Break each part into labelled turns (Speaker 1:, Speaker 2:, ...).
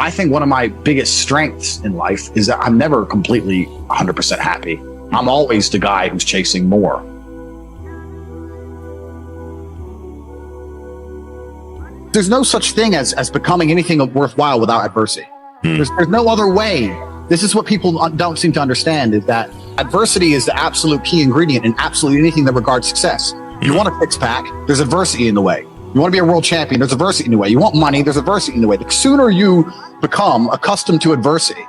Speaker 1: I think one of my biggest strengths in life is that I'm never completely 100% happy. I'm always the guy who's chasing more. There's no such thing as becoming anything worthwhile without adversity. There's no other way. This is what people don't seem to understand, is that adversity is the absolute key ingredient in absolutely anything that regards success. You want a six-pack, there's adversity in the way. You want to be a world champion, there's adversity in the way. You want money, there's adversity in the way. The sooner you become accustomed to adversity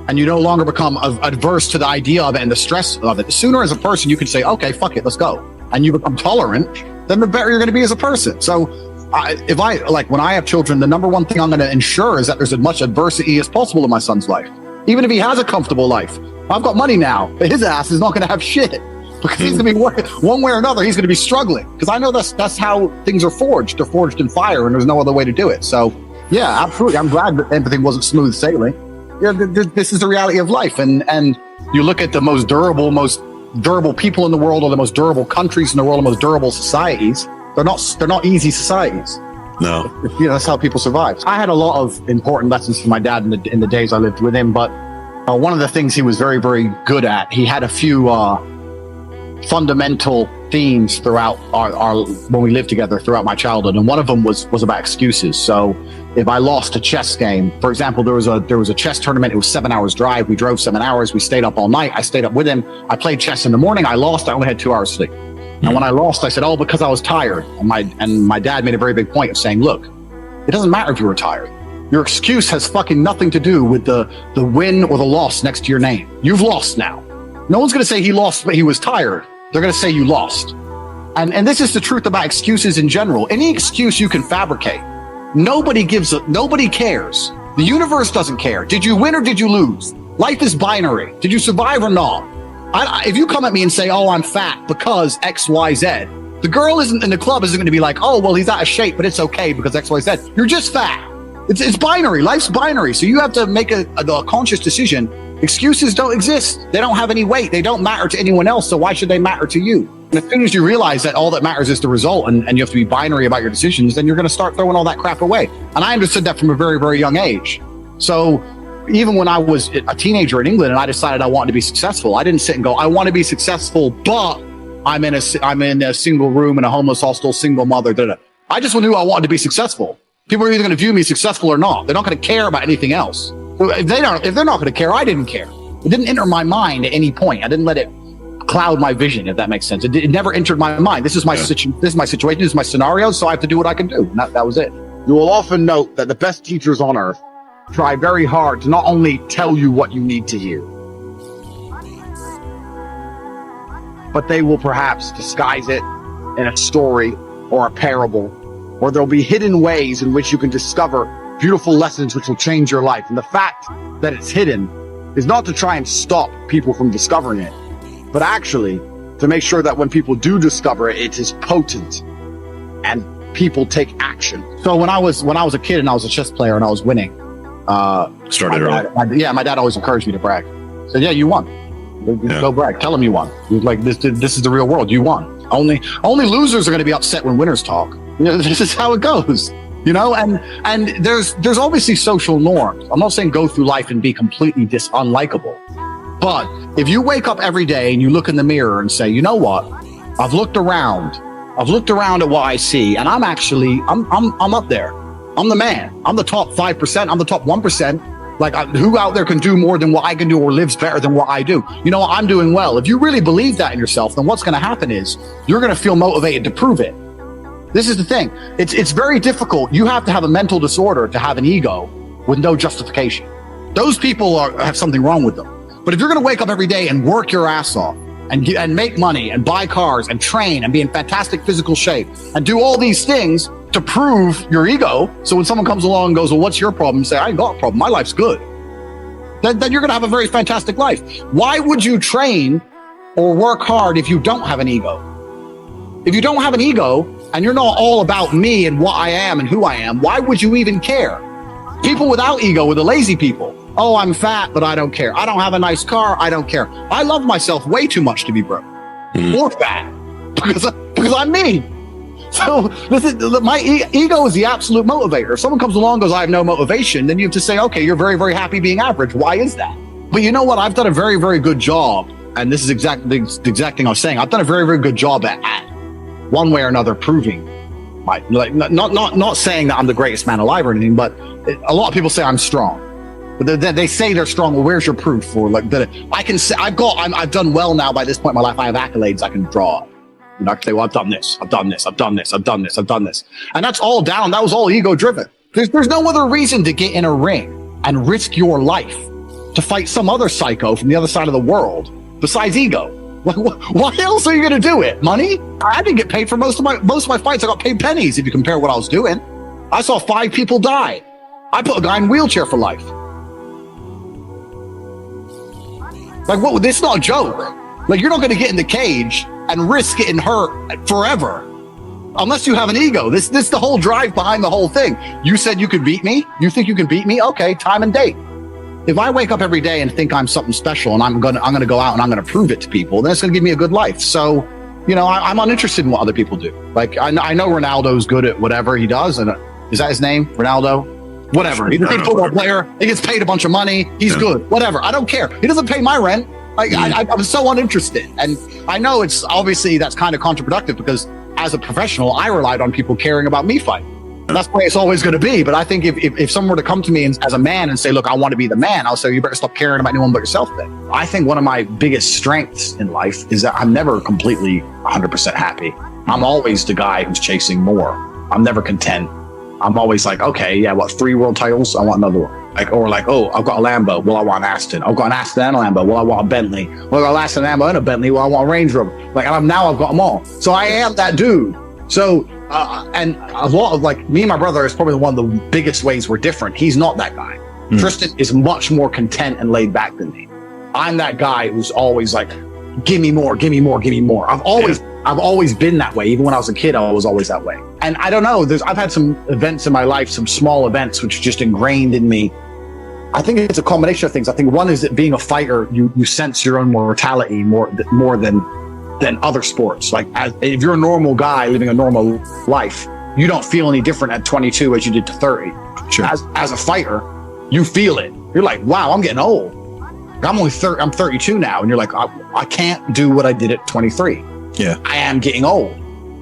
Speaker 1: and you no longer become adverse to the idea of it and the stress of it, the sooner as a person you can say, okay, fuck it, let's go. And you become tolerant, then the better you're going to be as a person. So when I have children, the number one thing I'm going to ensure is that there's as much adversity as possible in my son's life. Even if he has a comfortable life. I've got money now, but his ass is not going to have shit. Because he's going to be one way or another, he's going to be struggling. Because I know that's how things are forged. They're forged in fire, and there's no other way to do it. So, yeah, absolutely. I'm glad that everything wasn't smooth sailing. Yeah, this is the reality of life. And you look at the most durable people in the world, or the most durable countries in the world, the most durable societies. They're not easy societies.
Speaker 2: No.
Speaker 1: That's how people survive. I had a lot of important lessons from my dad in the days I lived with him. But one of the things he was very, very good at, he had a few fundamental themes throughout our when we lived together throughout my childhood, and one of them was about excuses. So if I lost a chess game, for example, there was a chess tournament. It was 7 hours drive. We drove 7 hours. We stayed up all night. I stayed up with him. I played chess in the morning. I lost. I only had 2 hours sleep. And when I lost, I said, "Oh, because I was tired." And my dad made a very big point of saying, "Look, it doesn't matter if you were tired. Your excuse has fucking nothing to do with the win or the loss next to your name. You've lost now. No one's going to say he lost, but he was tired. They're going to say you lost." And this is the truth about excuses in general. Any excuse you can fabricate. Nobody cares. The universe doesn't care. Did you win or did you lose? Life is binary. Did you survive or not? If you come at me and say, "Oh, I'm fat because X, Y, Z," the girl in the club isn't going to be like, "Oh, well, he's out of shape, but it's okay because X, Y, Z." You're just fat. It's binary. Life's binary. So you have to make a conscious decision. Excuses don't exist. They don't have any weight. They don't matter to anyone else. So why should they matter to you? And as soon as you realize that all that matters is the result, and you have to be binary about your decisions, then you're going to start throwing all that crap away. And I understood that from a very, very young age. So even when I was a teenager in England and I decided I wanted to be successful, I didn't sit and go, "I want to be successful, but I'm in a single room in a homeless hostel, single mother." I just knew I wanted to be successful. People are either going to view me successful or not. They're not going to care about anything else. If they're not going to care, I didn't care. It didn't enter my mind at any point. I didn't let it cloud my vision, if that makes sense. It never entered my mind. This is my situation. This is my scenario. So I have to do what I can do. And that was it.
Speaker 3: You will often note that the best teachers on earth try very hard to not only tell you what you need to hear, but they will perhaps disguise it in a story or a parable, or there'll be hidden ways in which you can discover beautiful lessons which will change your life. And the fact that it's hidden is not to try and stop people from discovering it, but actually to make sure that when people do discover it, it is potent and people take action.
Speaker 1: So when I was a kid and I was a chess player and I was winning,
Speaker 2: started early.
Speaker 1: My dad always encouraged me to brag. Said, "Yeah, you won. Go brag. Tell him you won." He was like, "This is the real world. You won. Only losers are going to be upset when winners talk. This is how it goes." And there's obviously social norms. I'm not saying go through life and be completely unlikable, but if you wake up every day and you look in the mirror and say, "You know what? I've looked around at what I see, and I'm up there. I'm the man. I'm the top 5%. I'm the top 1%. Like, who out there can do more than what I can do or lives better than what I do? You know what? I'm doing well." If you really believe that in yourself, then what's going to happen is you're going to feel motivated to prove it. This is the thing. It's very difficult. You have to have a mental disorder to have an ego with no justification. Those people have something wrong with them. But if you're going to wake up every day and work your ass off and make money and buy cars and train and be in fantastic physical shape and do all these things to prove your ego, so when someone comes along and goes, "Well, what's your problem?" You say, "I ain't got a problem. My life's good." Then you're going to have a very fantastic life. Why would you train or work hard if you don't have an ego? If you don't have an ego and you're not all about me and what I am and who I am, why would you even care? People without ego are the lazy people. "Oh, I'm fat, but I don't care. I don't have a nice car. I don't care. I love myself way too much to be broke or fat because I'm me." So listen, my ego is the absolute motivator. If someone comes along and goes, I have no motivation, then you have to say, okay, you're very, very happy being average. Why is that? But you know what? I've done a very, very good job. And this is the exact thing I was saying. I've done a very, very good job at one way or another proving not saying that I'm the greatest man alive or anything, but a lot of people say I'm strong. But they say they're strong. Well, where's your proof? Or like that I can say I've done well now. By this point in my life, I have accolades I can draw. And I can say, well, I've done this, I've done this, I've done this, I've done this, I've done this. And that's all down. That was all ego driven. There's no other reason to get in a ring and risk your life to fight some other psycho from the other side of the world besides ego. Like, why else are you going to do it? Money? I didn't get paid for most of my fights. I got paid pennies if you compare what I was doing. I saw 5 people die. I put a guy in a wheelchair for life. Like, what? This is not a joke. Like, you're not going to get in the cage and risk getting hurt forever unless you have an ego. This is the whole drive behind the whole thing. You said you could beat me. You think you can beat me? Okay, time and date. If I wake up every day and think I'm something special and I'm gonna go out and I'm gonna prove it to people, then it's gonna give me a good life. So, you know, I'm uninterested in what other people do. Like, I know Ronaldo's good at whatever he does, and is that his name, Ronaldo? Whatever. He's a good football player. He gets paid a bunch of money. He's good. Whatever. I don't care. He doesn't pay my rent. Like, I'm so uninterested. And I know it's obviously that's kind of counterproductive because as a professional, I relied on people caring about me fighting. And that's the way it's always going to be. But I think if someone were to come to me as a man and say, look, I want to be the man, I'll say, you better stop caring about anyone but yourself then. I think one of my biggest strengths in life is that I'm never completely 100% happy. I'm always the guy who's chasing more. I'm never content. I'm always like, okay, yeah, what, 3 world titles? I want another one. Like, oh, I've got a Lambo. Well, I want an Aston. I've got an Aston and a Lambo. Well, I want a Bentley. Well, I got an Aston, Lambo and a Bentley. Well, I want a Range Rover. Like, and now I've got them all. So I am that dude. So, and a lot of like me and my brother is probably one of the biggest ways we're different. He's not that guy. Tristan is much more content and laid back than me. I'm that guy who's always like, give me more, give me more, give me more. I've always been that way. Even when I was a kid, I was always that way. And I don't know, I've had some events in my life, some small events, which are just ingrained in me. I think it's a combination of things. I think one is that being a fighter, you sense your own mortality more than other sports. Like if you're a normal guy living a normal life, you don't feel any different at 22 as you did to 30.
Speaker 2: Sure.
Speaker 1: As a fighter, you feel it. You're like, wow, I'm getting old. I'm 32 now. And you're like, I can't do what I did at 23.
Speaker 2: Yeah.
Speaker 1: I am getting old.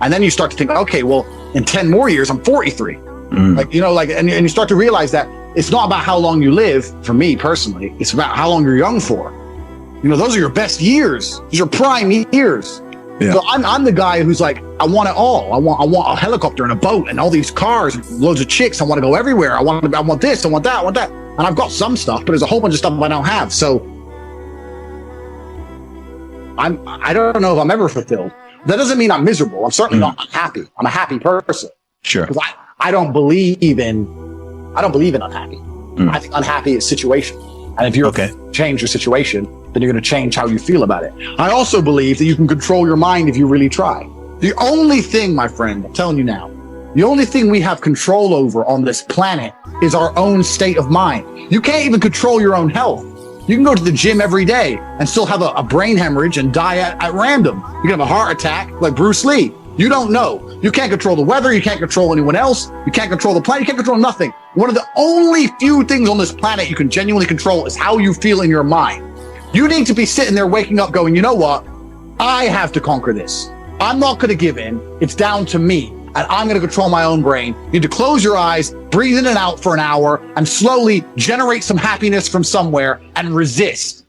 Speaker 1: And then you start to think, okay, well, in 10 more years, I'm 43. Like, you know, like, and you start to realize that it's not about how long you live. For me personally, it's about how long you're young for. You know, those are your best years. Those are your prime years. Yeah. So I'm the guy who's like, I want it all. I want a helicopter and a boat and all these cars, and loads of chicks. I want to go everywhere. I want this. I want that. I want that. And I've got some stuff, but there's a whole bunch of stuff I don't have. So I don't know if I'm ever fulfilled. That doesn't mean I'm miserable. I'm certainly not unhappy. I'm a happy person.
Speaker 2: Sure.
Speaker 1: Because I don't believe in unhappy. I think unhappy is situation. And if you're change your situation, then you're going to change how you feel about it. I also believe that you can control your mind if you really try. The only thing, my friend, I'm telling you now, the only thing we have control over on this planet is our own state of mind. You can't even control your own health. You can go to the gym every day and still have a brain hemorrhage and die at random. You can have a heart attack like Bruce Lee. You don't know. You can't control the weather. You can't control anyone else. You can't control the planet. You can't control nothing. One of the only few things on this planet you can genuinely control is how you feel in your mind. You need to be sitting there waking up going, you know what? I have to conquer this. I'm not going to give in. It's down to me. And I'm going to control my own brain. You need to close your eyes, breathe in and out for an hour, and slowly generate some happiness from somewhere and resist.